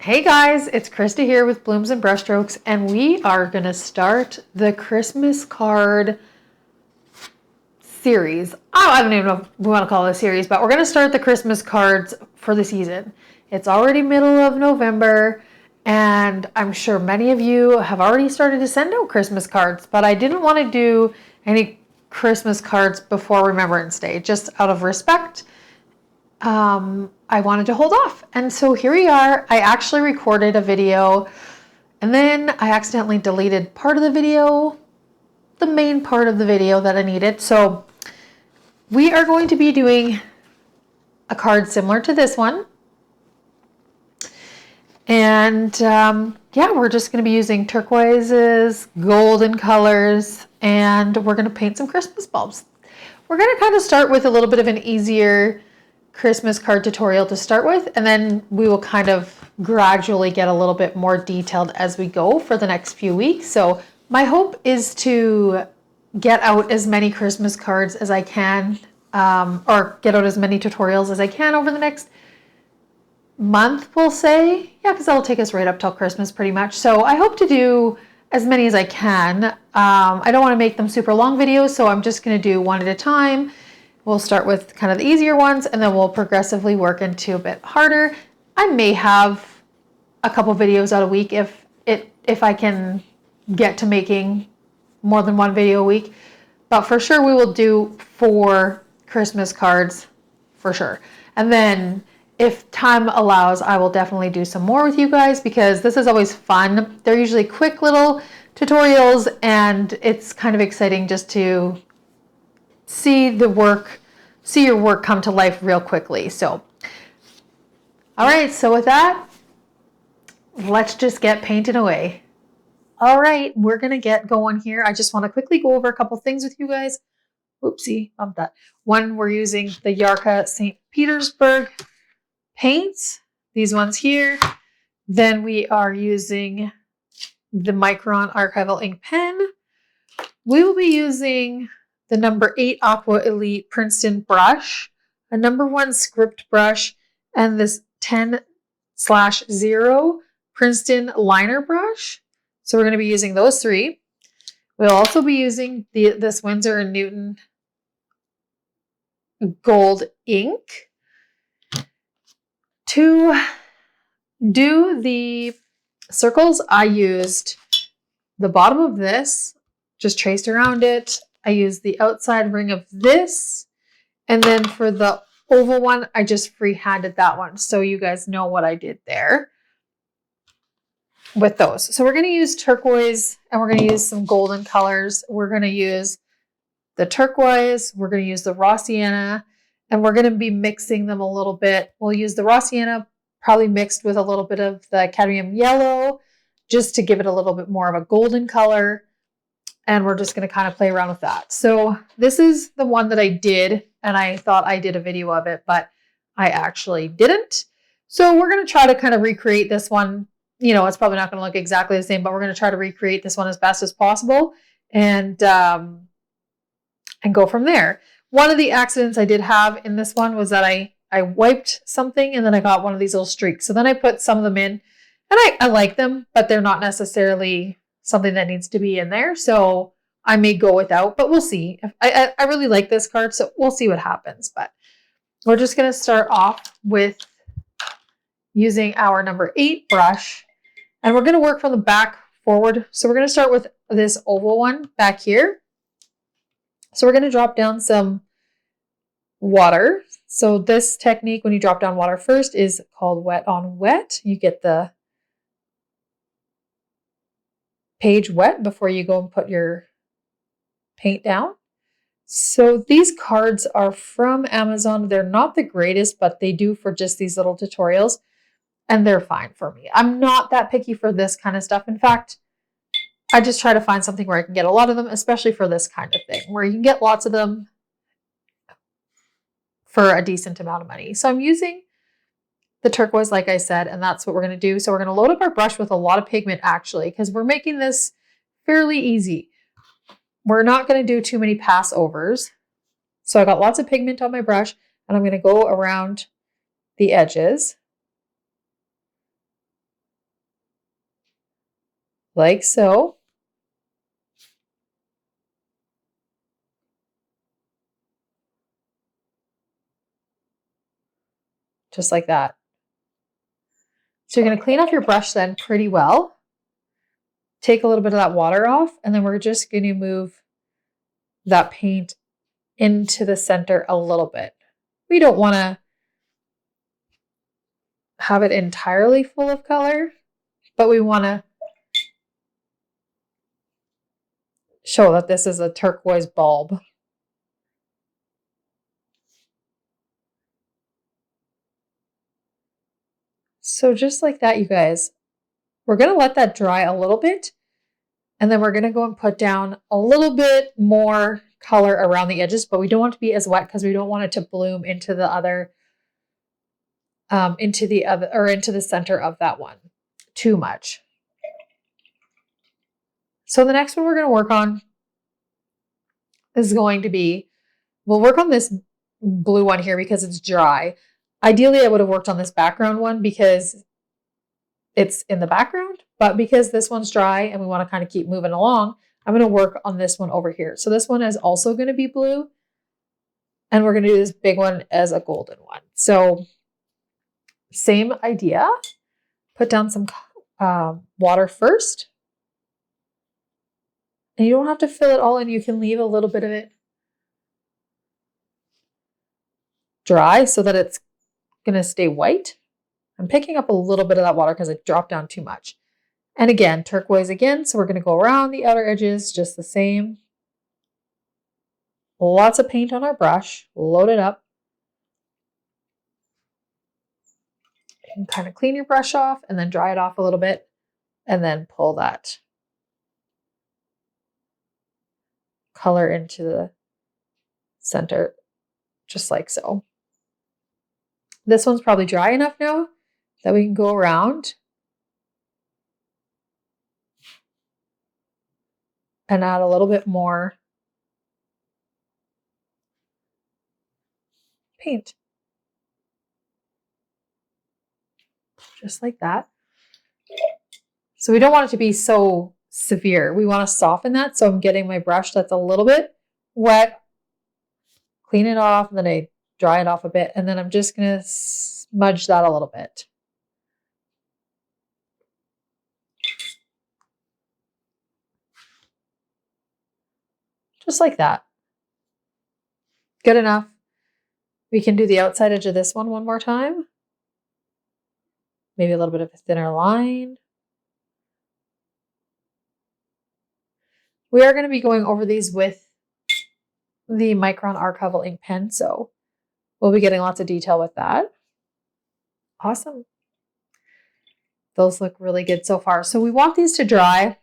Hey guys, it's Krista here with Blooms and Brushstrokes, and we are going to start the Christmas card series. I don't even know if we want to call it a series, but we're going to start the Christmas cards for the season. It's already middle of November, and I'm sure many of you have already started to send out Christmas cards, but I didn't want to do any Christmas cards before Remembrance Day, just out of respect. I wanted to hold off. And so here we are. I actually recorded a video and then I accidentally deleted part of the video, the main part of the video that I needed. So we are going to be doing a card similar to this one. And yeah, we're just going to be using turquoises, golden colors, and we're going to paint some Christmas bulbs. We're going to kind of start with a little bit of an easier Christmas card tutorial to start with, and then we will kind of gradually get a little bit more detailed as we go for the next few weeks. So my hope is to get out as many Christmas cards as I can, or get out as many tutorials as I can over the next month, we'll say. Yeah, because that'll take us right up till Christmas pretty much. So I hope to do as many as I can. I don't want to make them super long videos, so I'm just going to do one at a time. We'll start with kind of the easier ones, and then we'll progressively work into a bit harder. I may have a couple videos out a week if I can get to making more than one video a week. But for sure, we will do 4 Christmas cards for sure. And then if time allows, I will definitely do some more with you guys because this is always fun. They're usually quick little tutorials, and it's kind of exciting just to see your work come to life real quickly. So, all right, so with that, let's just get painting away. All right, we're gonna get going here. I just want to quickly go over a couple things with you guys. Oopsie, bumped that. One, we're using the Yarka St. Petersburg paints, these ones here. Then we are using the Micron Archival Ink Pen. We will be using the number 8 Aqua Elite Princeton brush, a number 1 script brush, and this 10/0 Princeton liner brush. So we're going to be using those 3. We'll also be using this Winsor Newton gold ink. To do the circles, I used the bottom of this, just traced around it. I used the outside ring of this. And then for the oval one, I just freehanded that one. So you guys know what I did there with those. So we're going to use turquoise and we're going to use some golden colors. We're going to use the turquoise. We're going to use the raw sienna, and we're going to be mixing them a little bit. We'll use the raw sienna probably mixed with a little bit of the cadmium yellow just to give it a little bit more of a golden color. And we're just going to kind of play around with that. So this is the one that I did, and I thought I did a video of it, but I actually didn't. So we're going to try to kind of recreate this one. You know, it's probably not going to look exactly the same, but we're going to try to recreate this one as best as possible and go from there. One of the accidents I did have in this one was that I wiped something and then I got one of these little streaks. So then I put some of them in, and I like them, but they're not necessarily something that needs to be in there. So I may go without, but we'll see. I really like this card, so we'll see what happens. But we're just going to start off with using our number 8 brush, and we're going to work from the back forward. So we're going to start with this oval one back here. So we're going to drop down some water. So this technique, when you drop down water first, is called wet on wet. You get the page wet before you go and put your paint down. So these cards are from Amazon. They're not the greatest, but they do for just these little tutorials, and they're fine for me. I'm not that picky for this kind of stuff. In fact, I just try to find something where I can get a lot of them, especially for this kind of thing, where you can get lots of them for a decent amount of money. So I'm using the turquoise, like I said, and that's what we're going to do. So we're going to load up our brush with a lot of pigment, actually, because we're making this fairly easy. We're not going to do too many pass overs. So I got lots of pigment on my brush, and I'm going to go around the edges. like so. Just like that. So you're going to clean off your brush then pretty well. Take a little bit of that water off, and then we're just going to move that paint into the center a little bit. We don't want to have it entirely full of color, but we want to show that this is a turquoise bulb. So just like that, you guys, we're going to let that dry a little bit, and then we're going to go and put down a little bit more color around the edges, but we don't want it to be as wet because we don't want it to bloom into the other, into the center of that one too much. So the next one we're going to work on is going to be, we'll work on this blue one here because it's dry. Ideally, I would have worked on this background one because it's in the background, but because this one's dry and we want to kind of keep moving along, I'm going to work on this one over here. So this one is also going to be blue, and we're going to do this big one as a golden one. So same idea, put down some water first. And you don't have to fill it all in. You can leave a little bit of it dry so that it's going to stay white. I'm picking up a little bit of that water because it dropped down too much. And again, turquoise again. So we're going to go around the outer edges just the same. Lots of paint on our brush. Load it up. And kind of clean your brush off and then dry it off a little bit. And then pull that color into the center, just like so. This one's probably dry enough now that we can go around and add a little bit more paint. Just like that. So we don't want it to be so severe. We want to soften that. So I'm getting my brush that's a little bit wet, clean it off, and then I dry it off a bit. And then I'm just going to smudge that a little bit. Just like that. Good enough. We can do the outside edge of this one more time. Maybe a little bit of a thinner line. We are going to be going over these with the Micron Archival Ink Pen, so we'll be getting lots of detail with that. Awesome. Those look really good so far. So we want these to dry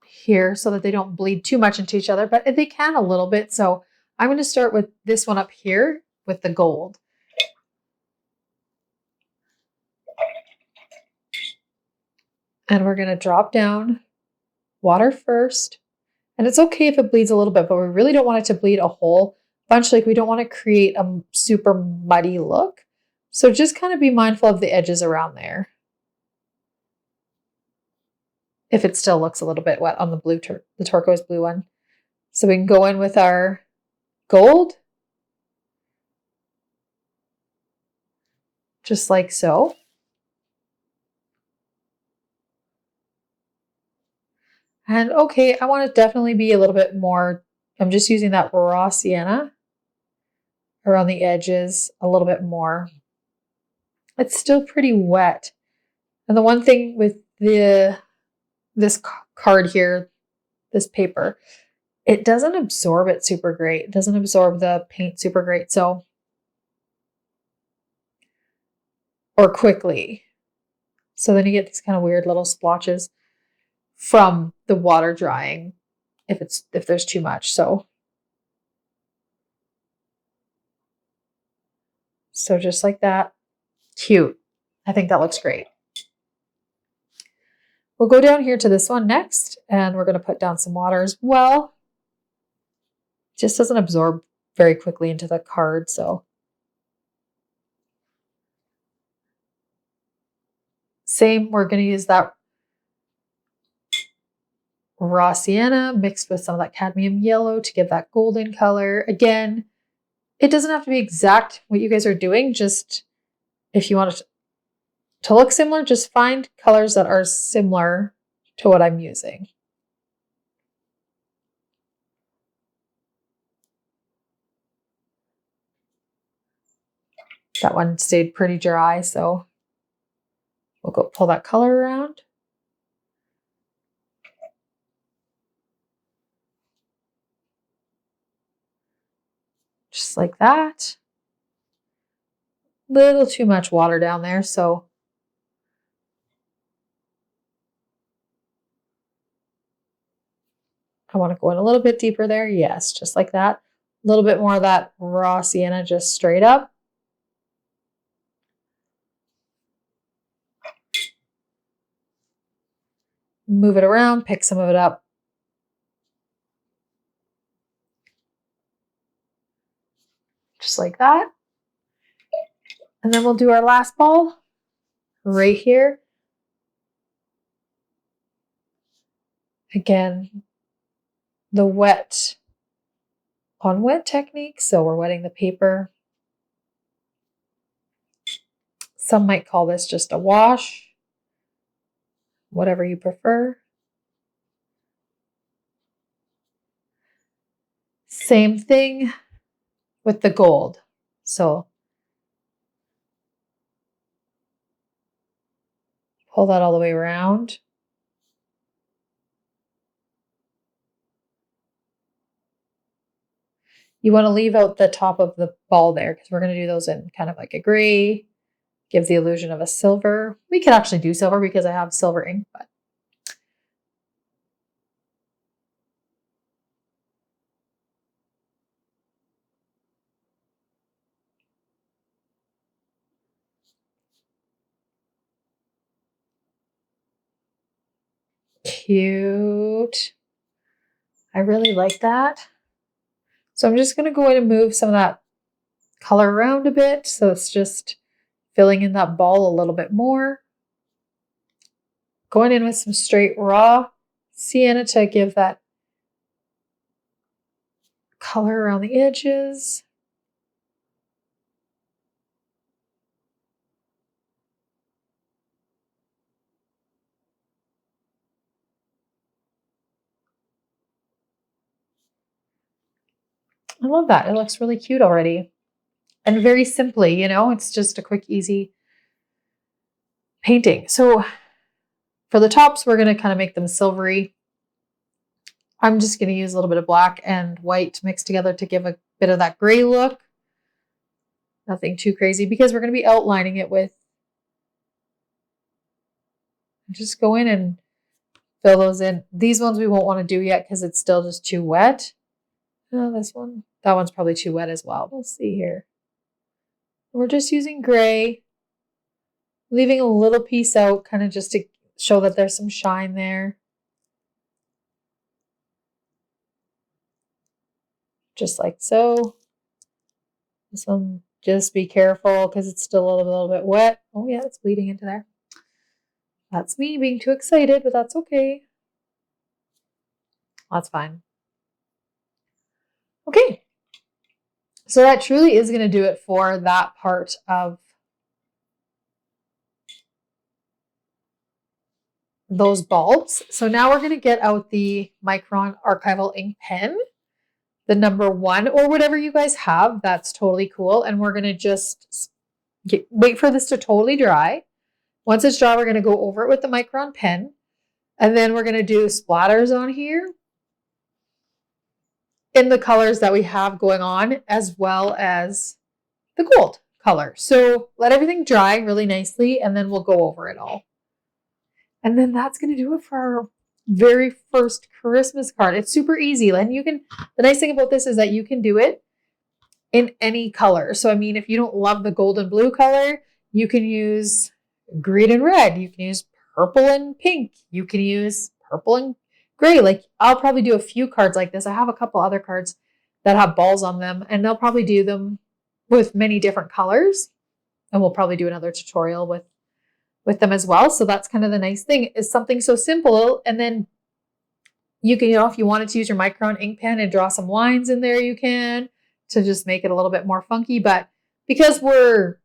here so that they don't bleed too much into each other, but they can a little bit. So I'm going to start with this one up here with the gold. And we're going to drop down water first. And it's okay if it bleeds a little bit, but we really don't want it to bleed a whole bunch. Like we don't want to create a super muddy look. So just kind of be mindful of the edges around there. If it still looks a little bit wet on the blue, the turquoise blue one. So we can go in with our gold. Just like so. And okay, I want to definitely be a little bit more, I'm just using that raw sienna around the edges a little bit more. It's still pretty wet. And the one thing with this card here, this paper, it doesn't absorb it super great. It doesn't absorb the paint super great. So, or quickly. So then you get these kind of weird little splotches from the water drying if there's too much. So just like that. Cute. I think that looks great. We'll go down here to this one next, and we're going to put down some water as well. It just doesn't absorb very quickly into the card, so. Same, we're going to use that raw sienna mixed with some of that cadmium yellow to give that golden color. Again, it doesn't have to be exact what you guys are doing. Just if you want it to look similar, just find colors that are similar to what I'm using. That one stayed pretty dry, so we'll go pull that color around. Just like that. Little too much water down there, so I want to go in a little bit deeper there. Yes, just like that. A little bit more of that raw sienna just straight up. Move it around, pick some of it up. Just like that. And then we'll do our last ball right here. Again, the wet on wet technique. So we're wetting the paper. Some might call this just a wash, whatever you prefer. Same thing with the gold. So pull that all the way around. You want to leave out the top of the ball there because we're going to do those in kind of like a gray, give the illusion of a silver. We could actually do silver because I have silver ink, but cute. I really like that. So I'm just going to go in and move some of that color around a bit. So it's just filling in that ball a little bit more. Going in with some straight raw sienna to give that color around the edges. I love that. It looks really cute already. And very simply, you know, it's just a quick, easy painting. So for the tops, we're going to kind of make them silvery. I'm just going to use a little bit of black and white mixed together to give a bit of that gray look. Nothing too crazy because we're going to be outlining it with. Just go in and fill those in. These ones we won't want to do yet because it's still just too wet. Oh, this one. That one's probably too wet as well. We'll see here. We're just using gray, leaving a little piece out kind of just to show that there's some shine there. Just like so. This one, just be careful because it's still a little bit wet. Oh yeah, it's bleeding into there. That's me being too excited, but that's okay. That's fine. Okay. So that truly is going to do it for that part of those bulbs. So now we're going to get out the Micron Archival Ink Pen, the #1 or whatever you guys have. That's totally cool. And we're going to just wait for this to totally dry. Once it's dry, we're going to go over it with the Micron pen. And then we're going to do splatters on here in the colors that we have going on, as well as the gold color. So let everything dry really nicely, and then we'll go over it all. And then that's going to do it for our very first Christmas card. It's super easy. And you can, the nice thing about this is that you can do it in any color. So, I mean, if you don't love the gold and blue color, you can use green and red. You can use purple and pink. You can use purple and gray. Like, I'll probably do a few cards like this. I have a couple other cards that have balls on them, and they'll probably do them with many different colors. And we'll probably do another tutorial with them as well. So that's kind of the nice thing, is something so simple and then You can, if you wanted to use your Micron ink pen and draw some lines in there, you can, to just make it a little bit more funky. But because we're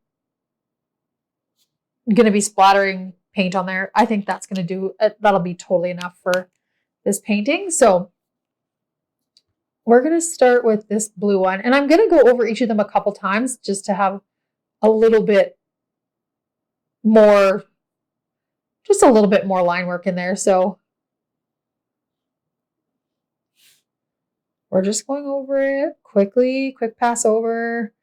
going to be splattering paint on there, I think that's going to do, that'll be totally enough for this painting. So we're going to start with this blue one, and I'm going to go over each of them a couple times just to have a little bit more, just a little bit more line work in there. So we're just going over it quickly, quick pass over.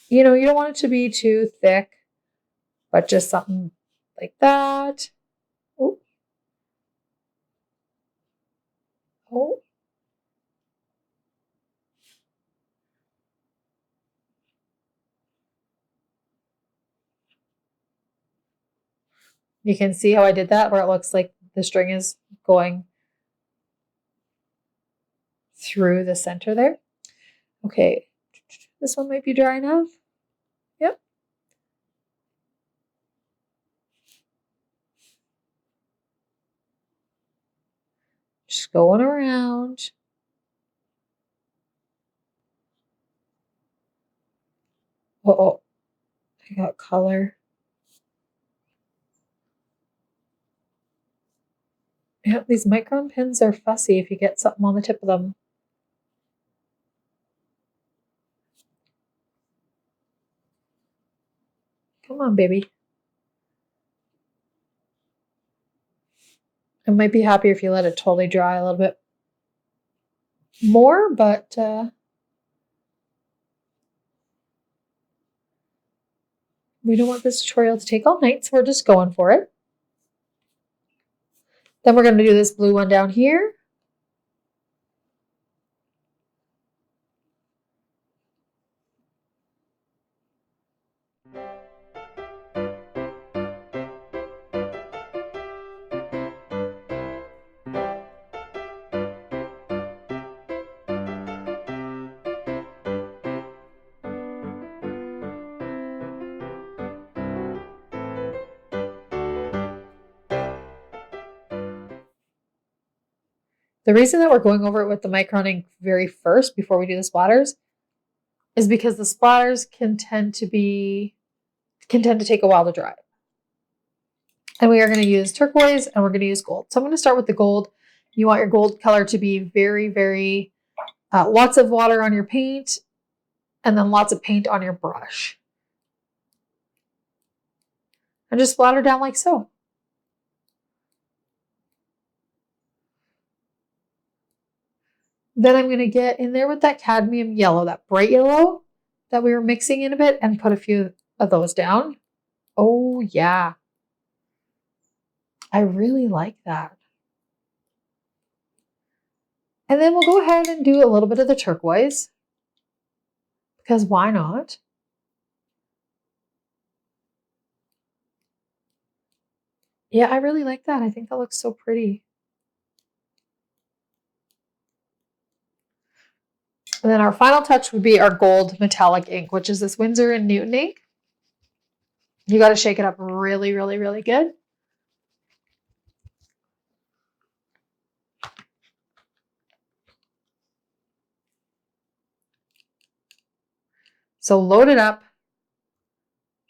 You know, you don't want it to be too thick, but just something like that. Oh. Oh. You can see how I did that, where it looks like the string is going through the center there. Okay, this one might be dry enough. Yep. Just going around. Uh-oh, I got color. Yeah, these Micron pens are fussy if you get something on the tip of them. Come on, baby. I might be happier if you let it totally dry a little bit more, but we don't want this tutorial to take all night, so we're just going for it. Then we're going to do this blue one down here. The reason that we're going over it with the Micron ink very first before we do the splatters is because the splatters can tend to take a while to dry. And we are going to use turquoise and we're going to use gold. So I'm going to start with the gold. You want your gold color to be very, very, lots of water on your paint and then lots of paint on your brush. And just splatter down like so. Then I'm going to get in there with that cadmium yellow, that bright yellow that we were mixing in a bit, and put a few of those down. Oh, yeah. I really like that. And then we'll go ahead and do a little bit of the turquoise, because why not? Yeah, I really like that. I think that looks so pretty. And then our final touch would be our gold metallic ink, which is this Winsor Newton ink. You got to shake it up really, really, really good. So load it up,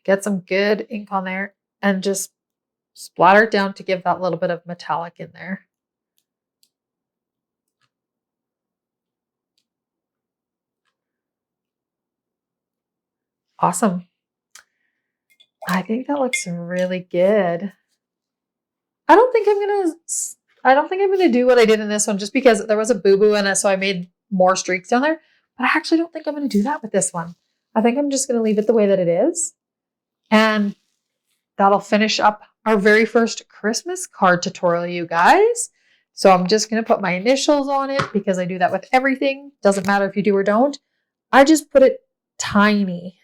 get some good ink on there, and just splatter it down to give that little bit of metallic in there. Awesome. I think that looks really good. I don't think I'm gonna do what I did in this one just because there was a boo-boo in it, so I made more streaks down there. But I actually don't think I'm gonna do that with this one. I think I'm just gonna leave it the way that it is. And that'll finish up our very first Christmas card tutorial, you guys. So I'm just gonna put my initials on it because I do that with everything. Doesn't matter if you do or don't. I just put it tiny.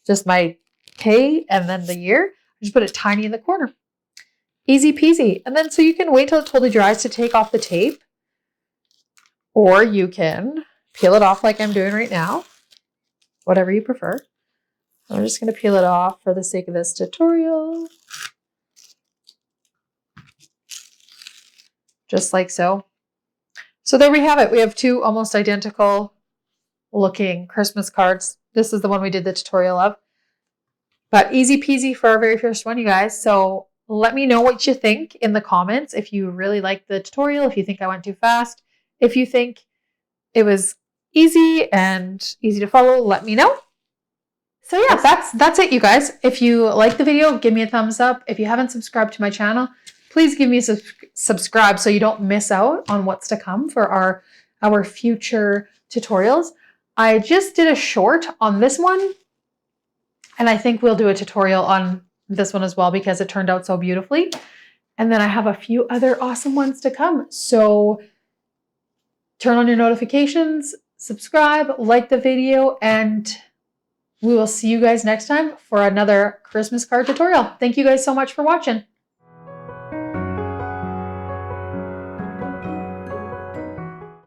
Just my K and then the year. I just put it tiny in the corner. Easy peasy. And then so you can wait till it totally dries to take off the tape. Or you can peel it off like I'm doing right now. Whatever you prefer. I'm just going to peel it off for the sake of this tutorial. just like so. So there we have it. We have two almost identical looking Christmas cards. This is the one we did the tutorial of. But easy peasy for our very first one, you guys. So let me know what you think in the comments. If you really liked the tutorial, if you think I went too fast, if you think it was easy and easy to follow, let me know. So yeah, that's it, you guys. If you like the video, give me a thumbs up. If you haven't subscribed to my channel, please give me a subscribe so you don't miss out on what's to come for our future tutorials. I just did a short on this one, and I think we'll do a tutorial on this one as well because it turned out so beautifully. And then I have a few other awesome ones to come. So turn on your notifications, subscribe, like the video, and we will see you guys next time for another Christmas card tutorial. Thank you guys so much for watching.